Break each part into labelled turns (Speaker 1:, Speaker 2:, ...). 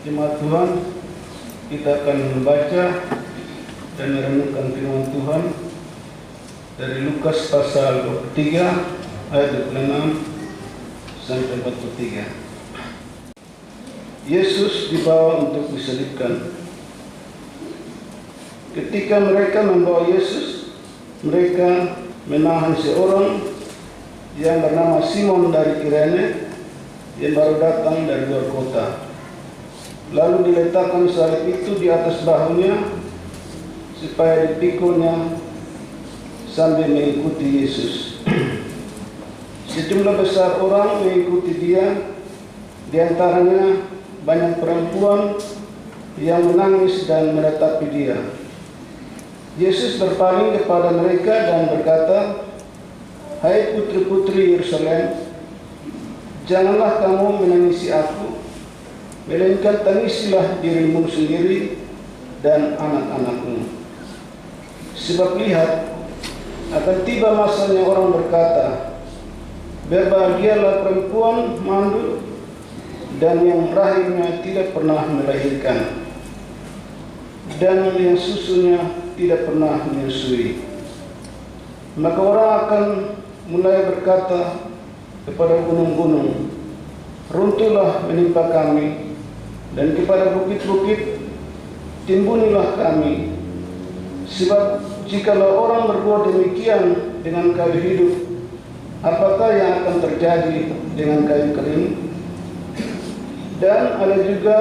Speaker 1: Jemaat Tuhan, kita akan membaca dan merenungkan firman Tuhan dari Lukas pasal 23 ayat 26 sampai 43. Yesus dibawa untuk disalibkan. Ketika mereka membawa Yesus, mereka menahan seorang yang bernama Simon dari Kirene yang baru datang dari luar kota. Lalu diletakkan salib itu di atas bahunya supaya dipikunya sambil mengikuti Yesus. Sejumlah besar orang mengikuti dia, di antaranya banyak perempuan yang menangis dan meratapi dia. Yesus berpaling kepada mereka dan berkata, "Hai putri-putri Yerusalem, janganlah kamu menangisi aku, melainkan tangisilah dirimu sendiri dan anak-anakmu. Sebab lihat, akan tiba masanya orang berkata, berbahagialah perempuan mandul dan yang rahimnya tidak pernah melahirkan, dan yang susunya tidak pernah menyusui. Maka orang akan mulai berkata kepada gunung-gunung, runtuhlah menimpa kami, dan kepada bukit-bukit, timbunilah kami. Sebab jikalau orang berbuat demikian dengan kayu hidup, apakah yang akan terjadi dengan kayu kering? Dan ada juga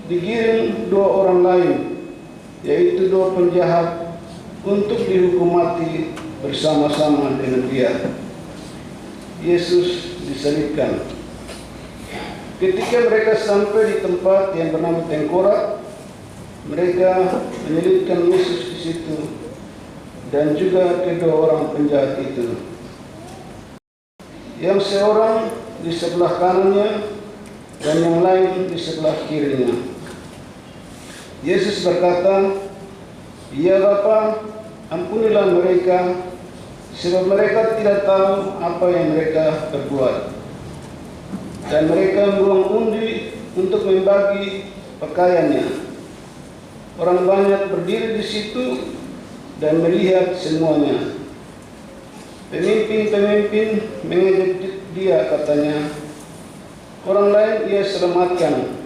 Speaker 1: digiring dua orang lain, yaitu dua penjahat, untuk dihukum mati bersama-sama dengan dia." Yesus disalibkan. Ketika mereka sampai di tempat yang bernama Tengkorak, mereka menyelipkan Yesus di situ dan juga kedua orang penjahat itu, yang seorang di sebelah kanannya dan yang lain di sebelah kirinya. Yesus berkata, "Ya Bapa, ampunilah mereka, sebab mereka tidak tahu apa yang mereka perbuat." Dan mereka membuang undi untuk membagi pakaiannya. Orang banyak berdiri di situ dan melihat semuanya. Pemimpin-pemimpin mengejek dia, katanya, "Orang lain ia selamatkan,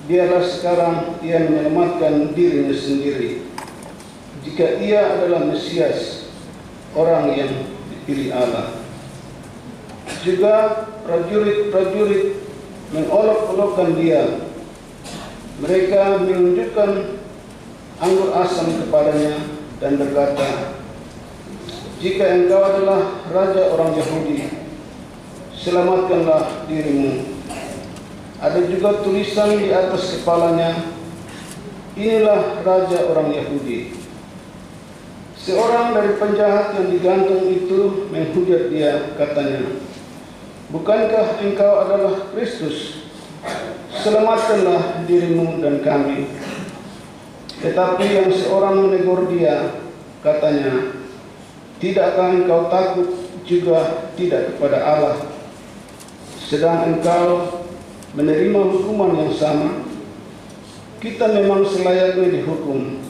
Speaker 1: biarlah sekarang ia menyelamatkan dirinya sendiri, jika ia adalah Mesias, orang yang dipilih Allah." Juga prajurit-prajurit mengolok-olokkan dia. Mereka menunjukkan anggur asam kepadanya dan berkata, "Jika engkau adalah raja orang Yahudi, selamatkanlah dirimu." Ada juga tulisan di atas kepalanya, "Inilah raja orang Yahudi." Seorang dari penjahat yang digantung itu menghujat dia, katanya, "Bukankah engkau adalah Kristus? Selamatkanlah dirimu dan kami." Tetapi yang seorang menegur dia, katanya, "Tidakkah engkau takut juga tidak kepada Allah, sedang engkau menerima hukuman yang sama? Kita memang selayaknya dihukum,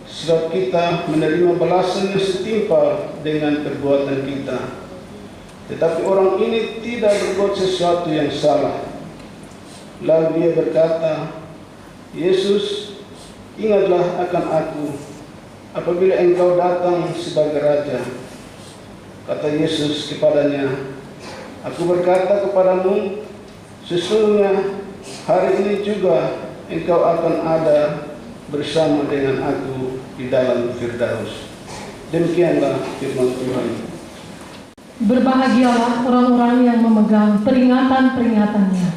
Speaker 1: sebab kita menerima balasan yang setimpal dengan perbuatan kita. Tetapi orang ini tidak berbuat sesuatu yang salah." Lalu dia berkata, "Yesus, ingatlah akan aku apabila engkau datang sebagai raja." Kata Yesus kepadanya, "Aku berkata kepadamu, sesungguhnya hari ini juga engkau akan ada bersama dengan aku di dalam Firdaus." Demikianlah firman Tuhan.
Speaker 2: Berbahagialah orang-orang yang memegang peringatan-peringatannya,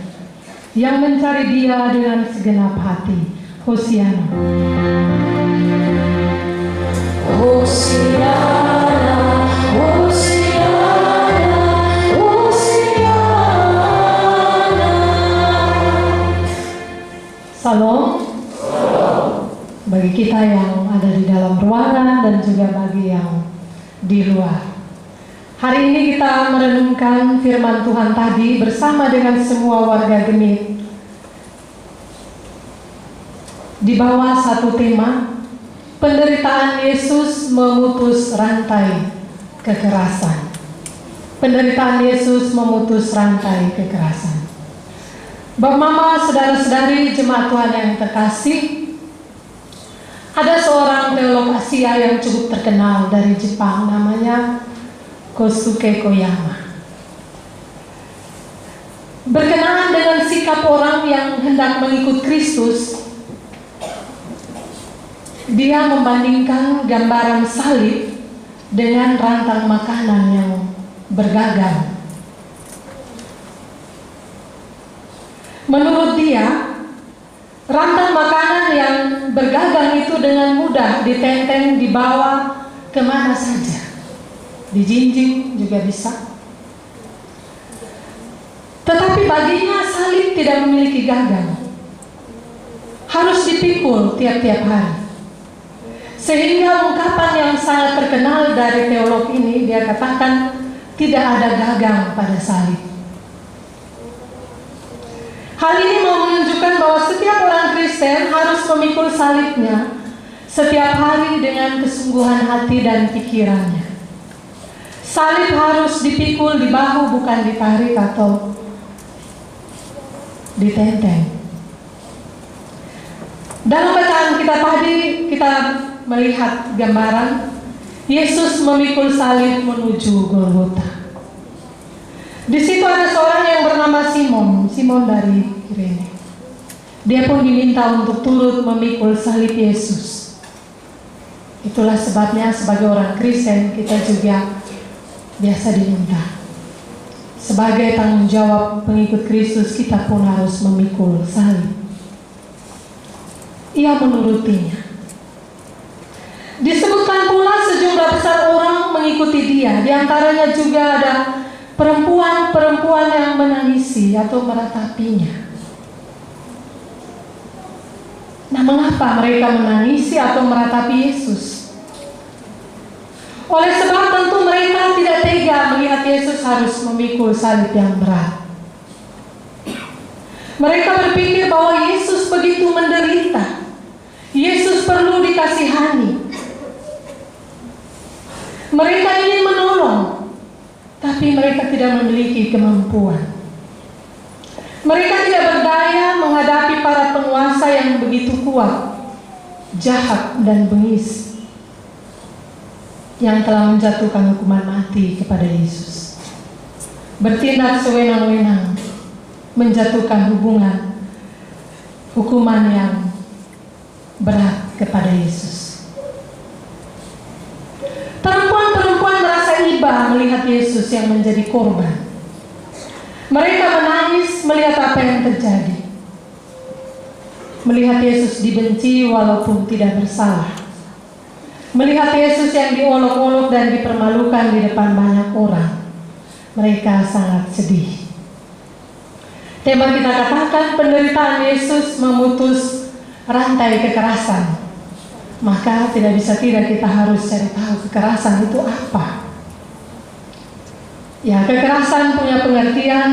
Speaker 2: yang mencari Dia dengan segenap hati. Hosiana.
Speaker 3: Hosiana, Hosiana, Hosiana.
Speaker 2: Salam. Bagi kita yang ada di dalam ruangan dan juga bagi yang di luar. Hari ini kita merenungkan firman Tuhan tadi bersama dengan semua warga Genit. di bawah satu tema, penderitaan Yesus memutus rantai kekerasan. Penderitaan Yesus memutus rantai kekerasan. Bapak Mama, saudara-saudari jemaat Tuhan yang terkasih, ada seorang teolog Asia yang cukup terkenal dari Jepang, namanya Kosuke Koyama. Berkenaan dengan sikap orang yang hendak mengikut Kristus, dia membandingkan gambaran salib dengan rantang makanan yang bergagang. Menurut dia, rantang makanan yang bergagang itu dengan mudah ditenteng, dibawa kemana saja. Dijinjing juga bisa. Tetapi baginya salib tidak memiliki gagang. Harus dipikul tiap-tiap hari. Sehingga ungkapan yang sangat terkenal dari teolog ini, dia katakan tidak ada gagang pada salib. Hal ini mau menunjukkan bahwa setiap orang Kristen harus memikul salibnya setiap hari dengan kesungguhan hati dan pikirannya. Salib harus dipikul di bahu, bukan ditarik atau ditenteng. Dalam bacaan kita tadi, kita melihat gambaran Yesus memikul salib menuju Golgota. Di situ ada seorang yang bernama Simon dari Kirene. Dia pun diminta untuk turut memikul salib Yesus. Itulah sebabnya sebagai orang Kristen kita juga biasa diminta. Sebagai tanggung jawab pengikut Kristus, kita pun harus memikul salib. Ia menurutinya. Disebutkan pula sejumlah besar orang mengikuti dia. Di antaranya juga ada perempuan-perempuan yang menangisi atau meratapinya. Nah, mengapa mereka menangisi atau meratapi Yesus? Oleh sebab tentu mereka tidak tega melihat Yesus harus memikul salib yang berat. Mereka berpikir bahwa Yesus begitu menderita. Yesus perlu dikasihani. Mereka ingin menolong, tapi mereka tidak memiliki kemampuan. Mereka tidak berdaya menghadapi para penguasa yang begitu kuat, jahat dan bengis, yang telah menjatuhkan hukuman mati kepada Yesus. Bertindak sewenang-wenang, menjatuhkan hukuman yang berat kepada Yesus. Perempuan-perempuan merasa iba melihat Yesus yang menjadi korban. Mereka menangis melihat apa yang terjadi. Melihat Yesus dibenci walaupun tidak bersalah. Melihat Yesus yang diolok-olok dan dipermalukan di depan banyak orang. Mereka sangat sedih. Tema kita katakan penderitaan Yesus memutus rantai kekerasan. Maka tidak bisa tidak kita harus cari tahu kekerasan itu apa. Ya, kekerasan punya pengertian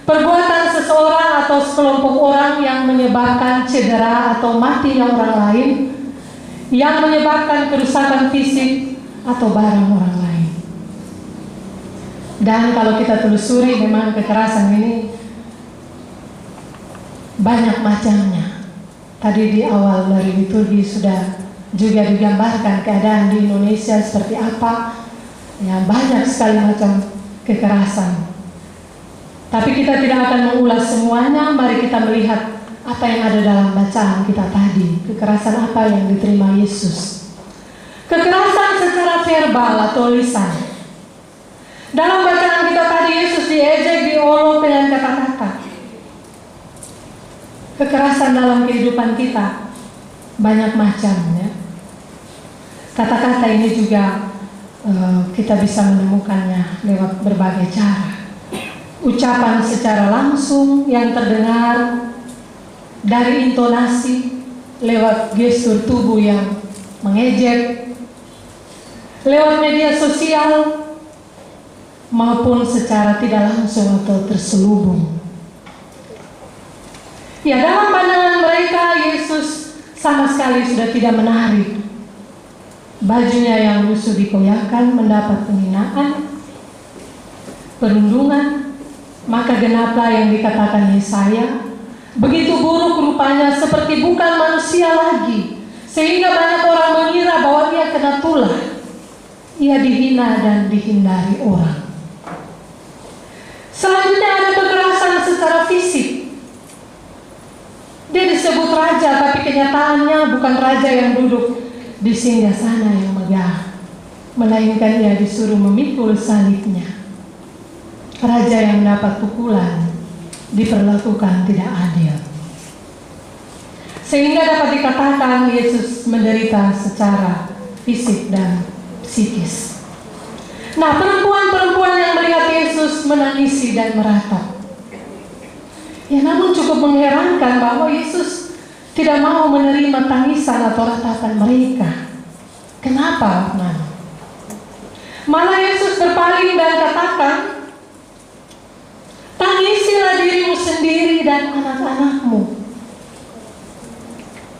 Speaker 2: perbuatan seseorang atau sekelompok orang yang menyebabkan cedera atau matinya orang lain, yang menyebabkan kerusakan fisik atau barang orang lain. Dan kalau kita telusuri, memang kekerasan ini banyak macamnya. Tadi di awal dari liturgi sudah juga digambarkan keadaan di Indonesia seperti apa. Ya, banyak sekali macam kekerasan. Tapi kita tidak akan mengulas semuanya. Mari kita melihat apa yang ada dalam bacaan kita tadi. Kekerasan apa yang diterima Yesus. Kekerasan secara verbal atau lisan. Dalam bacaan kita tadi, Yesus diejek, diolok dengan kata-kata. Kekerasan dalam kehidupan kita banyak macamnya. Kata-kata ini juga kita bisa menemukannya lewat berbagai cara. Ucapan secara langsung yang terdengar dari intonasi, lewat gestur tubuh yang mengejek, lewat media sosial, maupun secara tidak langsung atau terselubung. Ya, dalam pandangan mereka Yesus sama sekali sudah tidak menarik. Bajunya yang lusuh dikoyakkan mendapat penghinaan, perundungan, maka genaplah yang dikatakan Yesaya, begitu buruk rupanya seperti bukan manusia lagi, sehingga banyak orang mengira bahwa ia kena tulah. Ia dihina dan dihindari orang. Selanjutnya ada kekerasan secara fisik. Dia disebut raja, tapi kenyataannya bukan raja yang duduk di singgasana yang megah, melainkan ia disuruh memikul salibnya. Raja yang mendapat pukulan diperlakukan tidak adil, sehingga dapat dikatakan Yesus menderita secara fisik dan psikis. Nah, perempuan-perempuan yang melihat Yesus menangisi dan meratap. Ya, namun cukup mengherankan bahwa Yesus tidak mau menerima tangisan atau ratapan mereka. Kenapa, Mama? Malah Yesus berpaling dan katakan, tangisilah dirimu sendiri dan anak-anakmu.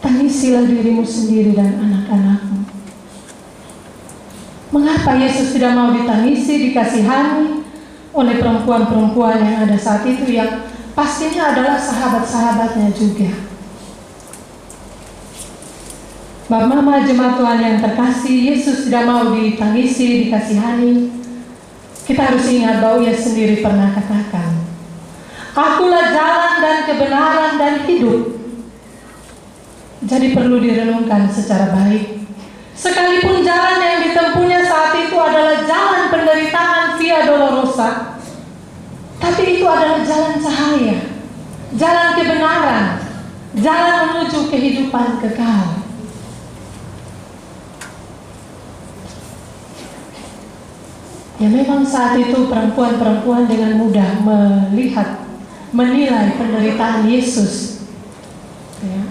Speaker 2: Tangisilah dirimu sendiri dan anak-anakmu. Mengapa Yesus tidak mau ditangisi, dikasihani oleh perempuan-perempuan yang ada saat itu, yang pastinya adalah sahabat-sahabatnya juga? Bapak Mama jemaat Tuhan yang terkasih, Yesus tidak mau ditangisi, dikasihani. Kita harus ingat bahwa Ia sendiri pernah katakan, Akulah jalan dan kebenaran dan hidup. Jadi perlu direnungkan secara baik. Sekalipun jalan yang ditempuhnya saat itu adalah jalan penderitaan Via Dolorosa, tapi itu adalah jalan cahaya, jalan kebenaran, jalan menuju kehidupan kekal. Ya, memang saat itu perempuan-perempuan dengan mudah menilai penderitaan Yesus, ya,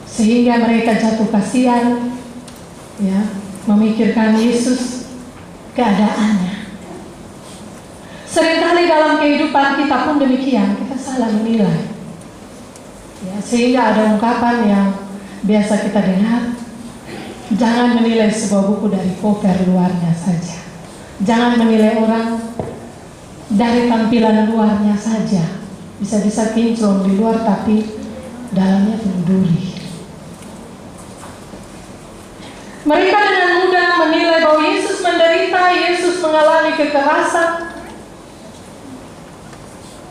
Speaker 2: sehingga mereka jatuh kasihan, ya, memikirkan Yesus keadaannya. Seringkali dalam kehidupan kita pun demikian, kita salah menilai, ya, sehingga ada ungkapan yang biasa kita dengar, jangan menilai sebuah buku dari cover luarnya saja. Jangan menilai orang dari tampilan luarnya saja. Bisa-bisa kinclong di luar tapi dalamnya penuh duri. Mereka dengan mudah menilai bahwa Yesus menderita, Yesus mengalami kekerasan,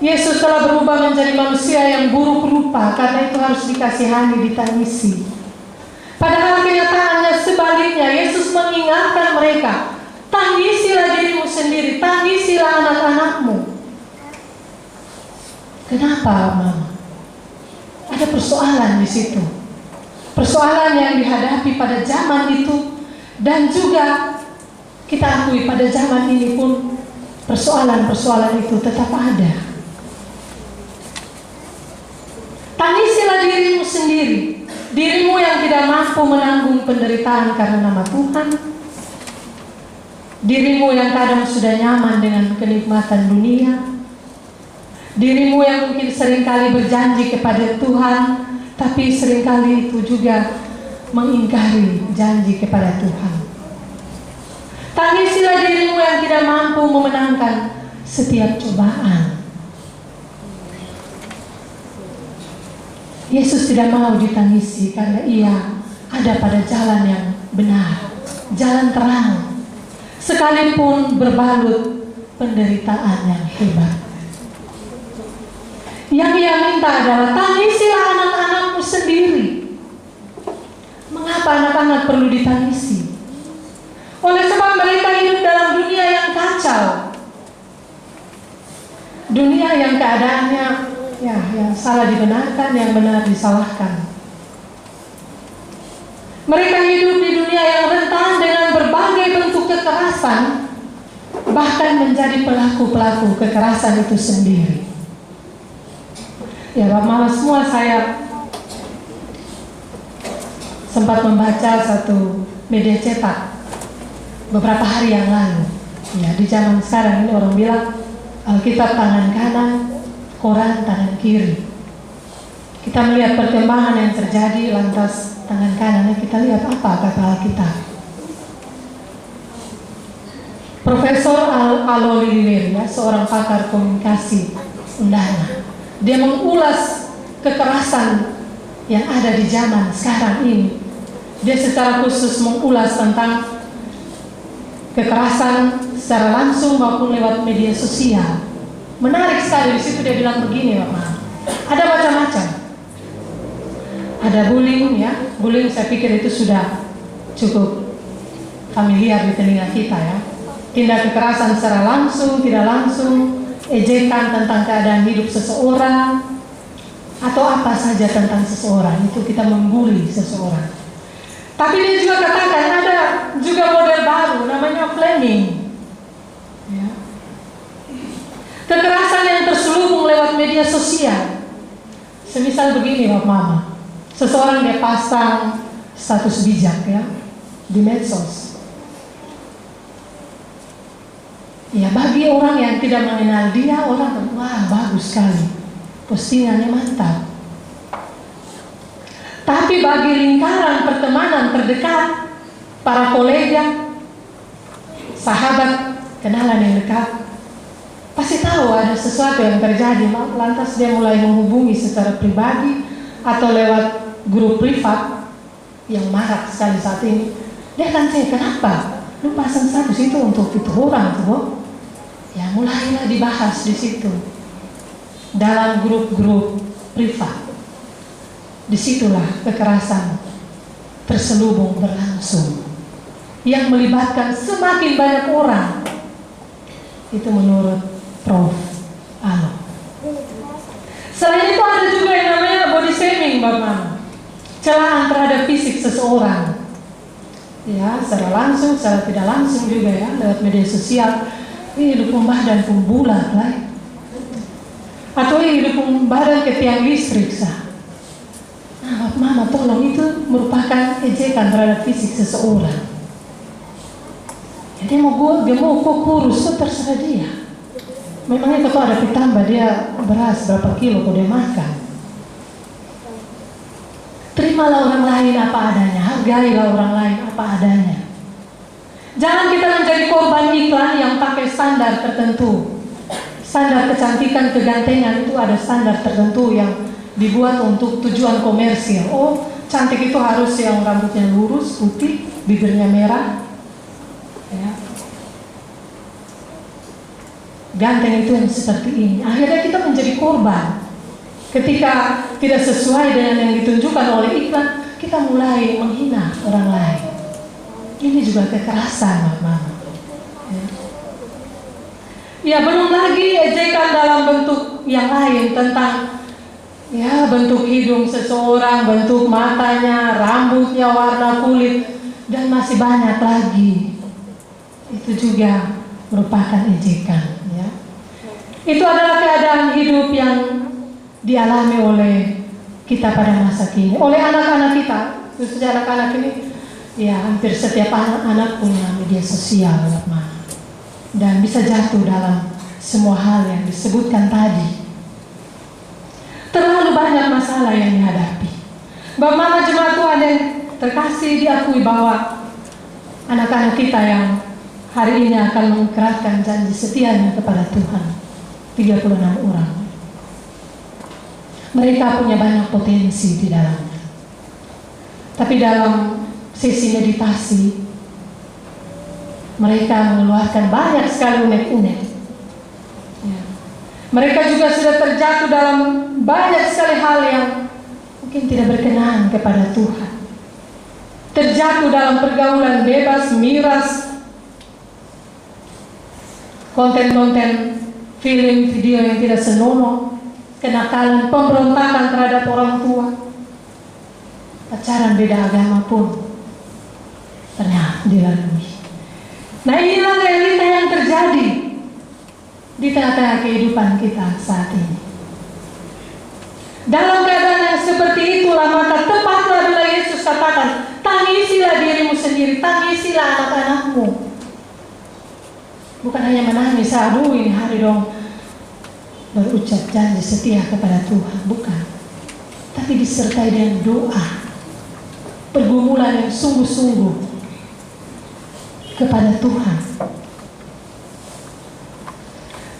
Speaker 2: Yesus telah berubah menjadi manusia yang buruk rupa, karena itu harus dikasihani, ditangisi. Padahal kenyataannya sebaliknya, Yesus mengingatkan mereka, tangisilah dirimu sendiri, tangisilah anak-anakmu. Kenapa, Mama? Ada persoalan di situ. Persoalan yang dihadapi pada zaman itu, dan juga kita akui pada zaman ini pun persoalan-persoalan itu tetap ada. Tangisilah dirimu sendiri, dirimu yang tidak mampu menanggung penderitaan karena nama Tuhan, dirimu yang kadang sudah nyaman dengan kenikmatan dunia, dirimu yang mungkin seringkali berjanji kepada Tuhan, tapi seringkali itu juga mengingkari janji kepada Tuhan. Tangisilah dirimu yang tidak mampu memenangkan setiap cobaan. Yesus tidak mau ditangisi karena Ia ada pada jalan yang benar, jalan terang, sekalipun berbalut penderitaan yang hebat. Yang Ia minta adalah tangisilah anak-anakmu sendiri. Mengapa anak-anak perlu ditangisi? Oleh sebab mereka hidup dalam dunia yang kacau, dunia yang keadaannya yang salah dibenarkan, yang benar disalahkan. Mereka hidup di dunia yang rentan dengan berbagai bentuk kekerasan, bahkan menjadi pelaku-pelaku kekerasan itu sendiri. Ya, Bapak Mama semua, saya sempat membaca satu media cetak beberapa hari yang lalu. Ya, di zaman sekarang ini orang bilang Alkitab tangan kanan, Quran tangan kiri. Kita melihat perkembangan yang terjadi, lantas tangan kanannya kita lihat apa kata Alkitab. Profesor Aloli Liweria, seorang pakar komunikasi Undana, dia mengulas kekerasan yang ada di zaman sekarang ini. Dia secara khusus mengulas tentang kekerasan secara langsung maupun lewat media sosial. Menarik sekali, di situ dia bilang begini, Bapak. Ada macam-macam. Ada bullying, ya. Bullying saya pikir itu sudah cukup familiar di telinga kita, ya. Tindak kekerasan secara langsung, tidak langsung, ejekan tentang keadaan hidup seseorang, atau apa saja tentang seseorang, itu kita membuli seseorang. Tapi dia juga katakan ada juga model baru, namanya flaming. Ya. Kekerasan yang terselubung lewat media sosial. Semisal begini, Bapak Mama, seseorang dia pasang status bijak, ya, di medsos. Ya, bagi orang yang tidak mengenal dia, orang wah bagus sekali, postingannya mantap. Tapi bagi lingkaran pertemanan terdekat, para kolega, sahabat, kenalan yang dekat, pasti tahu ada sesuatu yang terjadi. Lantas dia mulai menghubungi secara pribadi atau lewat grup privat yang marak sekali saat ini. Dia akan tanya, kenapa lu pasang status itu untuk itu orang tuh? Ya, mulailah dibahas di situ dalam grup-grup privat. Disitulah kekerasan terselubung berlangsung yang melibatkan semakin banyak orang. Itu menurut Prof. Alo. Selain itu ada juga yang namanya body shaming, Bapak. Celaan terhadap fisik seseorang. Ya, secara langsung, secara tidak langsung juga, ya, lewat media sosial. Hidup badan pun bulat lah, atau hidup badan ke tiang listrik sah. Nah, Mama tolong, itu merupakan ejekan terhadap fisik seseorang. Jadi mau kok kurus, kok terserah dia. Memangnya kalau ada ditambah dia beras berapa kilo kok dia makan. Terimalah orang lain apa adanya, hargailah orang lain apa adanya. Jangan kita menjadi korban iklan yang pakai standar tertentu. Standar kecantikan, kegantengan itu ada standar tertentu yang dibuat untuk tujuan komersil. Oh, cantik itu harus yang rambutnya lurus, putih, bibirnya merah. Ya. Ganteng itu yang seperti ini. Akhirnya kita menjadi korban. Ketika tidak sesuai dengan yang ditunjukkan oleh iklan, kita mulai menghina orang lain. Ini juga kekerasan, Mama. Ya, belum lagi ejekan dalam bentuk yang lain tentang, ya, bentuk hidung seseorang, bentuk matanya, rambutnya, warna kulit, dan masih banyak lagi. Itu juga merupakan ejekan, ya. Itu adalah keadaan hidup yang dialami oleh kita pada masa kini, oleh anak-anak kita, khususnya anak-anak ini. Ya, hampir setiap anak punya media sosial, dan bisa jatuh dalam semua hal yang disebutkan tadi. Terlalu banyak masalah yang dihadapi. Bapak Mama jemaat Tuhan yang terkasih, diakui bahwa anak-anak kita yang hari ini akan mengikrarkan janji setianya kepada Tuhan, 36 orang. Mereka punya banyak potensi di dalamnya. Tapi dalam sesi meditasi, mereka mengeluarkan banyak sekali unek-unek. Ya. Mereka juga sudah terjatuh dalam banyak sekali hal yang mungkin tidak berkenan kepada Tuhan. Terjatuh dalam pergaulan bebas, miras, konten-konten film, video yang tidak senonoh, kenakalan, pemberontakan terhadap orang tua, pacaran beda agama pun ternyata dilalui. Nah, inilah realita yang terjadi di tengah-tengah kehidupan kita saat ini. Dalam keadaan yang seperti itulah maka tepatlah bila Yesus katakan, tangisilah dirimu sendiri, tangisilah anak-anakmu. Bukan hanya menangis, aduh ini hari dong berucap janji setia kepada Tuhan, bukan. tapi disertai dengan doa, pergumulan yang sungguh-sungguh kepada Tuhan.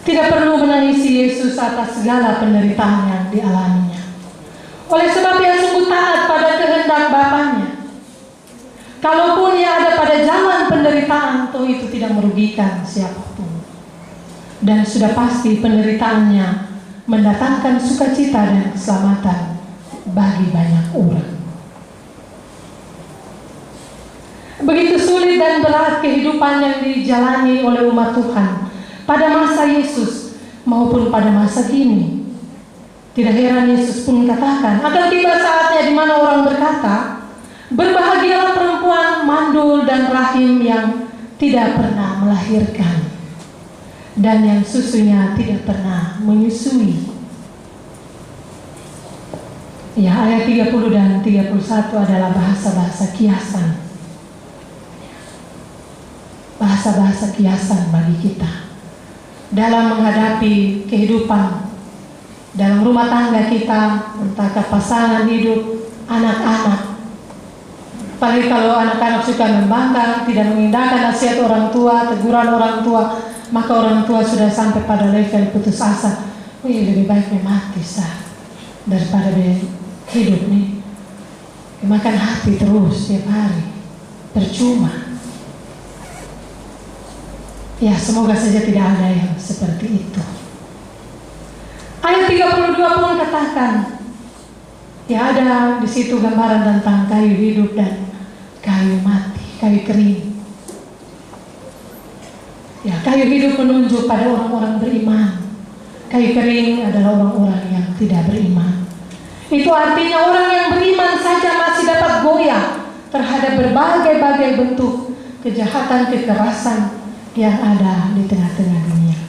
Speaker 2: Tidak perlu menangisi Yesus atas segala penderitaan yang dialaminya. Oleh sebab ia sungguh taat pada kehendak Bapaknya. Kalaupun ia ada pada zaman penderitaan, toh itu tidak merugikan siapapun. Dan sudah pasti penderitaannya mendatangkan sukacita dan keselamatan bagi banyak orang. Begitu sulit dan berat kehidupan yang dijalani oleh umat Tuhan pada masa Yesus maupun pada masa kini. Tidak heran Yesus pun katakan, akan tiba saatnya di mana orang berkata, berbahagialah perempuan mandul dan rahim yang tidak pernah melahirkan dan yang susunya tidak pernah menyusui. Ya, ayat 30 dan 31 adalah bahasa-bahasa kiasan. Bahasa-bahasa kiasan bagi kita dalam menghadapi kehidupan dalam rumah tangga kita, entah pasangan hidup, anak-anak. Apalagi kalau anak-anak suka membangkang, tidak mengindahkan nasihat orang tua, teguran orang tua, maka orang tua sudah sampai pada level putus asa. Lebih baik mati daripada hidup nih. Makan hati terus setiap hari, percuma. Ya, semoga saja tidak ada yang seperti itu. Ayat 32 pun katakan, ya ada di situ gambaran tentang kayu hidup dan kayu mati, kayu kering. Ya, kayu hidup menunjuk pada orang-orang beriman. Kayu kering adalah orang-orang yang tidak beriman. Itu artinya orang yang beriman saja masih dapat goyah terhadap berbagai-bagai bentuk kejahatan, kekerasan yang ada di tengah-tengah dunia.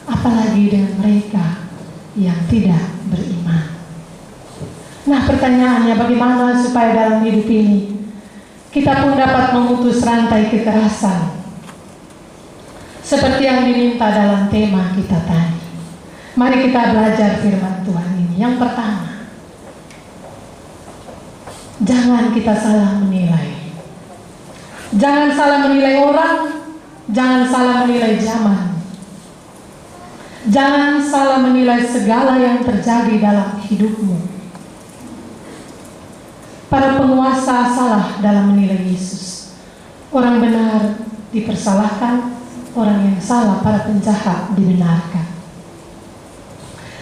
Speaker 2: Apalagi dengan mereka yang tidak beriman. Nah, pertanyaannya bagaimana supaya dalam hidup ini kita pun dapat memutus rantai kekerasan seperti yang diminta dalam tema kita tadi. Mari kita belajar firman Tuhan ini. Yang pertama, jangan kita salah menilai. Jangan salah menilai orang, jangan salah menilai zaman. Jangan salah menilai segala yang terjadi dalam hidupmu. Para penguasa salah dalam menilai Yesus. Orang benar dipersalahkan, orang yang salah, para penjahat dibenarkan.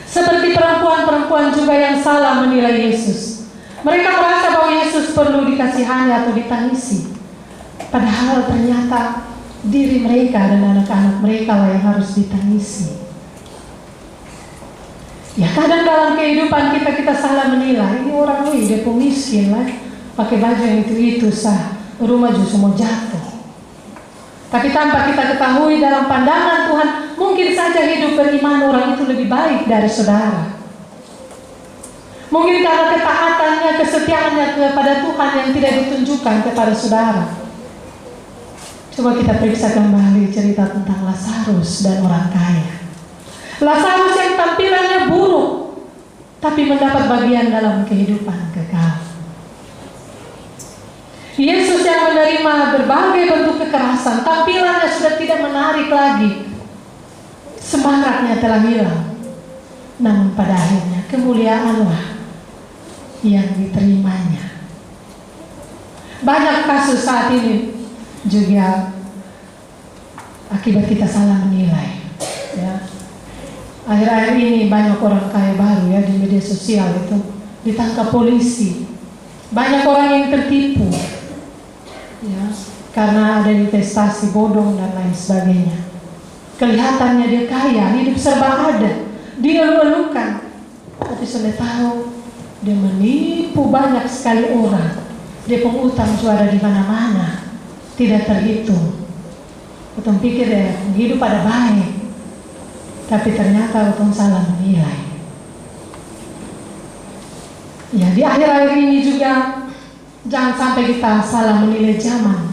Speaker 2: Seperti perempuan-perempuan juga yang salah menilai Yesus. Mereka merasa bahwa Yesus perlu dikasihani atau ditangisi. Padahal ternyata diri mereka dan anak-anak mereka lah yang harus ditangisi. Ya, kadang dalam kehidupan kita salah menilai. Ini orang dia miskin lah, pakai baju yang itu rumah justru mau jatuh. Tapi tanpa kita ketahui dalam pandangan Tuhan, mungkin saja hidup beriman orang itu lebih baik dari saudara. Mungkin karena ketaatannya, kesetiaannya kepada Tuhan yang tidak ditunjukkan kepada saudara. Coba kita periksa kembali cerita tentang Lazarus dan orang kaya. Lazarus yang tampilannya buruk, tapi mendapat bagian dalam kehidupan kekal. Yesus yang menerima berbagai bentuk kekerasan, tampilannya sudah tidak menarik lagi. Semaraknya telah hilang. Namun pada akhirnya kemuliaanlah yang diterimanya. Banyak kasus saat ini juga akibat kita salah menilai. Ya. Akhir-akhir ini banyak orang kaya baru ya di media sosial itu ditangkap polisi. Banyak orang yang tertipu ya karena ada investasi bodong dan lain sebagainya. Kelihatannya dia kaya, hidup serba ada, dia elu-elukan, tapi sudah tahu dia menipu banyak sekali orang. Dia pengutang sudah ada di mana-mana, tidak terhitung. Kita pikir ya hidup ada baik. Tapi ternyata orang salah menilai. Ya, di akhir-akhir ini juga jangan sampai kita salah menilai zaman.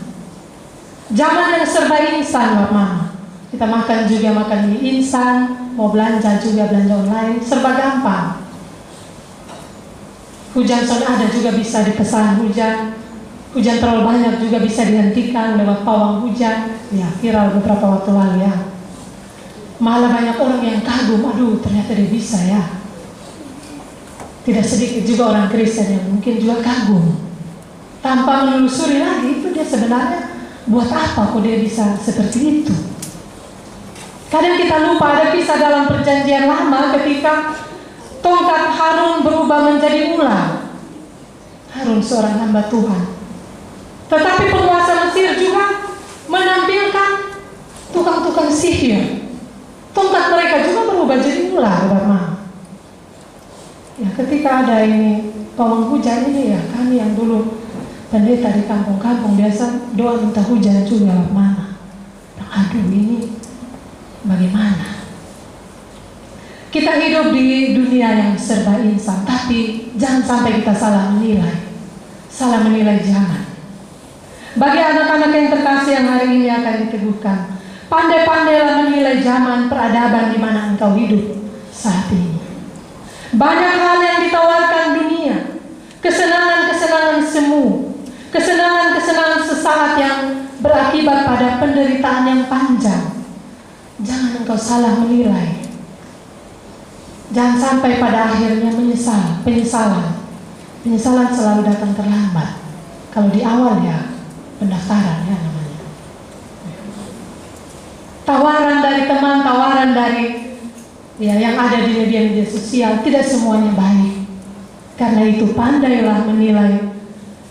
Speaker 2: Zaman yang serba instan, Mama. Kita makan juga makan mie instan, mau belanja juga belanja online, serba gampang. Hujan son ada juga bisa dipesan hujan. Hujan terlalu banyak juga bisa dihentikan lewat pawang hujan. Ya, viral beberapa waktu lalu ya. Malah banyak orang yang kagum, aduh ternyata dia bisa ya. Tidak sedikit juga orang Kristen yang mungkin juga kagum. Tanpa menelusuri lagi itu dia sebenarnya buat apa kok dia bisa seperti itu. Kadang kita lupa ada kisah dalam perjanjian lama ketika tongkat Harun berubah menjadi ular. Harun seorang hamba Tuhan. Tetapi penguasa Mesir juga menampilkan tukang-tukang sihir. Tongkat mereka juga berubah jadi ular, Bapak. Ya, ketika ada ini pawang hujan ini ya, kami yang dulu pendeta di kampung-kampung biasa doa minta hujan juga mana. Aduh ini bagaimana? Kita hidup di dunia yang serba instan, tapi jangan sampai kita salah menilai zaman. Bagi anak-anak yang terkasih yang hari ini akan diteguhkan, pandai-pandailah menilai zaman peradaban di mana engkau hidup saat ini. Banyak hal yang ditawarkan dunia, kesenangan-kesenangan semu, kesenangan-kesenangan sesaat yang berakibat pada penderitaan yang panjang. Jangan engkau salah menilai. Jangan sampai pada akhirnya penyesalan. Penyesalan selalu datang terlambat. Kalau di awal ya pendaftaran ya namanya. Tawaran dari teman, tawaran dari ya yang ada di media sosial tidak semuanya baik. Karena itu pandailah menilai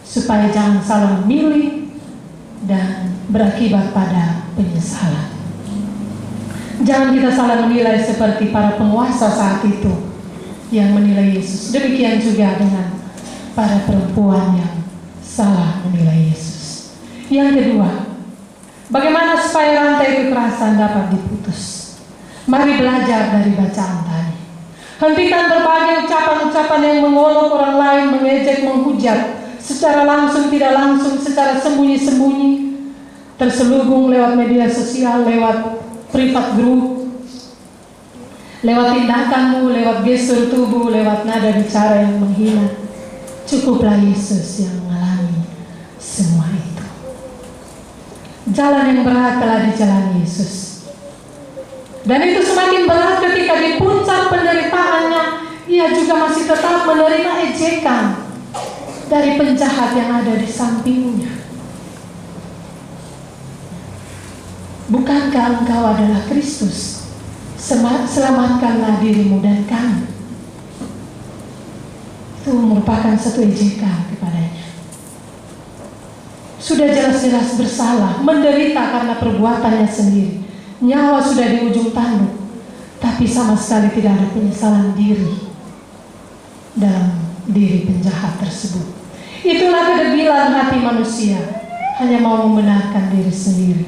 Speaker 2: supaya jangan salah memilih dan berakibat pada penyesalan. Jangan kita salah menilai seperti para penguasa saat itu yang menilai Yesus. Demikian juga dengan para perempuan yang salah menilai Yesus. Yang kedua, bagaimana supaya rantai kekerasan dapat diputus? Mari belajar dari bacaan tadi. Hentikan berbagai ucapan-ucapan yang mengolok orang lain, mengejek, menghujat secara langsung, tidak langsung, secara sembunyi-sembunyi, terselubung lewat media sosial, lewat privat group, lewat tindakanmu, lewat gestur tubuh, lewat nada bicara yang menghina. Cukuplah Yesus yang mengalami semua itu. Jalan yang berat telah dijalani Yesus. Dan itu semakin berat ketika di puncak penderitaannya, ia juga masih tetap menerima ejekan dari penjahat yang ada di sampingnya. Bukankah engkau adalah Kristus? Selamatkanlah dirimu dan kami. Itu merupakan satu ejekan kepadanya. Sudah jelas-jelas bersalah, menderita karena perbuatannya sendiri. Nyawa sudah di ujung tanduk, tapi sama sekali tidak ada penyesalan diri dalam diri penjahat tersebut. Itulah kedegilan hati manusia, hanya mau membenarkan diri sendiri,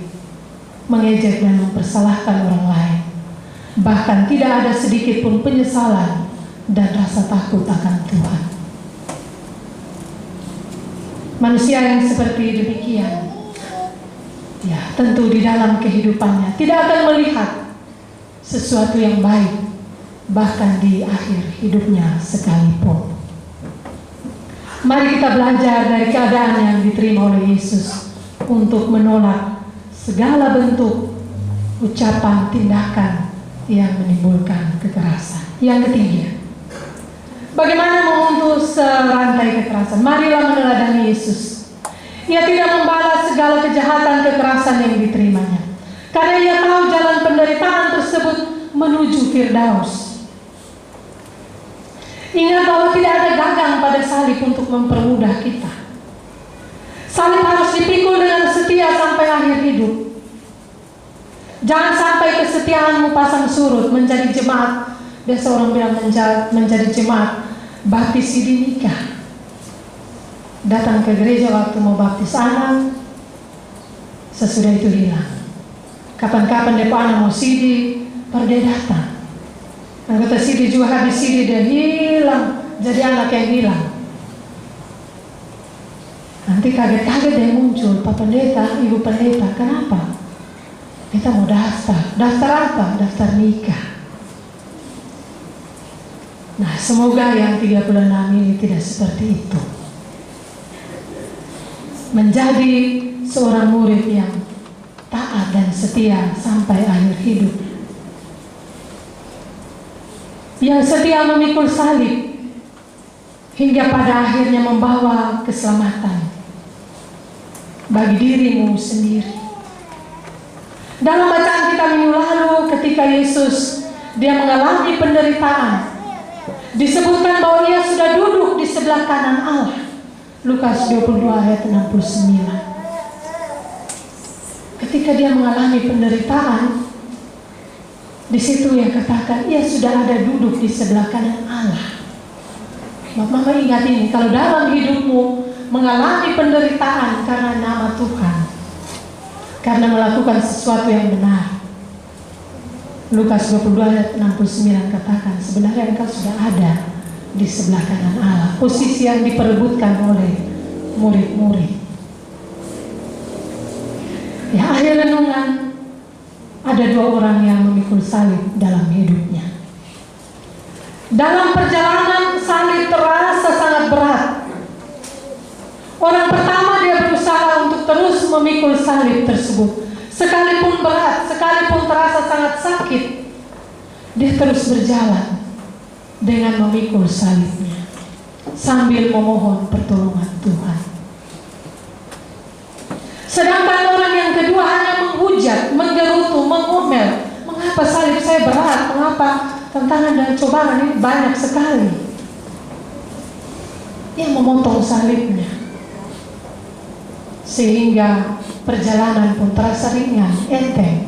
Speaker 2: mengejek dan mempersalahkan orang lain. Bahkan tidak ada sedikit pun penyesalan dan rasa takut akan Tuhan. Manusia yang seperti demikian, ya tentu di dalam kehidupannya tidak akan melihat sesuatu yang baik, bahkan di akhir hidupnya sekalipun. Mari kita belajar dari keadaan yang diterima oleh Yesus untuk menolak segala bentuk ucapan, tindakan yang menimbulkan kekerasan. Yang ketiga, bagaimana memutus rantai kekerasan? Marilah meneladani Yesus. Ia tidak membalas segala kejahatan kekerasan yang diterimanya, karena ia tahu jalan penderitaan tersebut menuju Firdaus. Ingat bahwa tidak ada gagang pada salib untuk mempermudah kita. Salib harus dipikul dengan setia sampai akhir hidup. Jangan sampai kesetiaanmu pasang surut menjadi jemaat. Biasa orang bilang menjadi jemaat baptis di nikah. Datang ke gereja waktu mau baptis anak, sesudah itu hilang. Kapan-kapan depo anak mau sidi, baru dia datang. Anggota sidi juga habis sidi dia hilang, jadi anak yang hilang. Nanti kaget-kaget dia muncul, Pak Pendeta, Ibu Pendeta, kenapa? Kita mau daftar apa? Daftar nikah. Nah, semoga yang 36 ini tidak seperti itu. Menjadi seorang murid yang taat dan setia sampai akhir hidup. Yang setia memikul salib hingga pada akhirnya membawa keselamatan bagi dirimu sendiri. Dalam bacaan kita minggu lalu, ketika Yesus dia mengalami penderitaan, disebutkan bahwa ia sudah duduk di sebelah kanan Allah. Lukas 22 ayat 69. Ketika dia mengalami penderitaan, di situ ia katakan ia sudah ada duduk di sebelah kanan Allah. Mama ingat ini, kalau dalam hidupmu mengalami penderitaan karena nama Tuhan, karena melakukan sesuatu yang benar, Lukas 22 ayat 69 katakan sebenarnya engkau sudah ada di sebelah kanan Allah, posisi yang diperebutkan oleh murid-murid. Ya, akhir renungan, ada 2 orang yang memikul salib dalam hidupnya. Dalam perjalanan salib terasa sangat berat. Orang pertama dia berusaha untuk terus memikul salib tersebut. Sekalipun berat, sekalipun terasa sangat sakit, dia terus berjalan dengan memikul salibnya sambil memohon pertolongan Tuhan. Sedangkan orang yang kedua hanya menghujat, menggerutu, mengomel. Mengapa salib saya berat? Mengapa tantangan dan cobaan ini banyak sekali? Dia memotong salibnya sehingga perjalanan pun terasa ringan, enteng.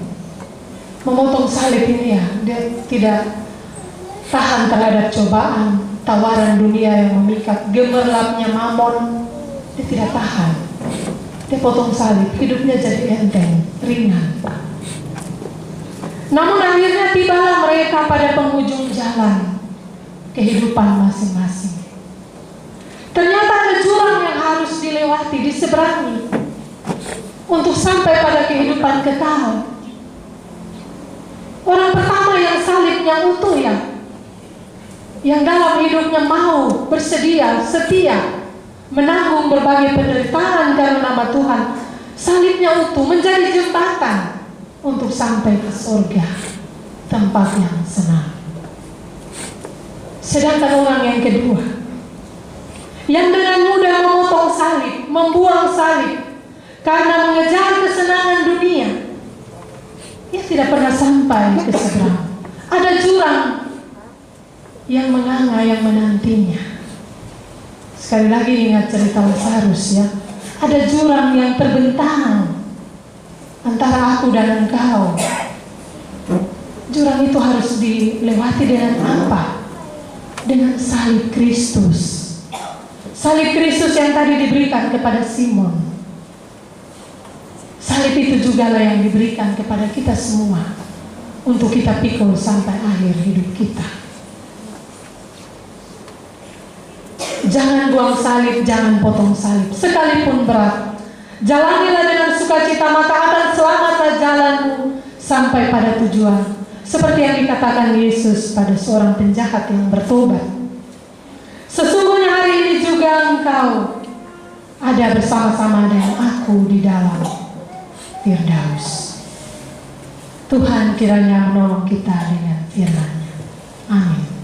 Speaker 2: Memotong salib ini ya, dia tidak tahan terhadap cobaan, tawaran dunia yang memikat, gemerlapnya mamon. Dia tidak tahan. Dia potong salib, hidupnya jadi enteng, ringan. Namun akhirnya tibalah mereka pada penghujung jalan kehidupan masing-masing. Ternyata ada jurang yang harus dilewati, diseberangi untuk sampai pada kehidupan kekal. Orang pertama yang salibnya utuh ya, yang dalam hidupnya mau, bersedia, setia menanggung berbagai penderitaan karena nama Tuhan. Salibnya utuh menjadi jembatan untuk sampai ke surga, tempat yang senang. Sedangkan orang yang kedua, yang dengan mudah memotong salib, membuang salib karena mengejar kesenangan dunia, ia tidak pernah sampai ke seberang. Ada jurang yang menganga, yang menantinya. Sekali lagi ingat cerita Lazarus ya. Ada jurang yang terbentang antara aku dan engkau. Jurang itu harus dilewati dengan apa? Dengan salib Kristus. Salib Kristus yang tadi diberikan kepada Simon. Salib itu juga lah yang diberikan kepada kita semua untuk kita pikul sampai akhir hidup kita. Jangan buang salib, jangan potong salib, sekalipun berat. Jalanilah dengan sukacita, maka akan selamatlah jalanmu sampai pada tujuan. Seperti yang dikatakan Yesus pada seorang penjahat yang bertobat. Sesungguhnya hari ini juga engkau ada bersama-sama dengan aku di dalam Firdaus. Tuhan kiranya menolong kita dengan firman-Nya. Amin.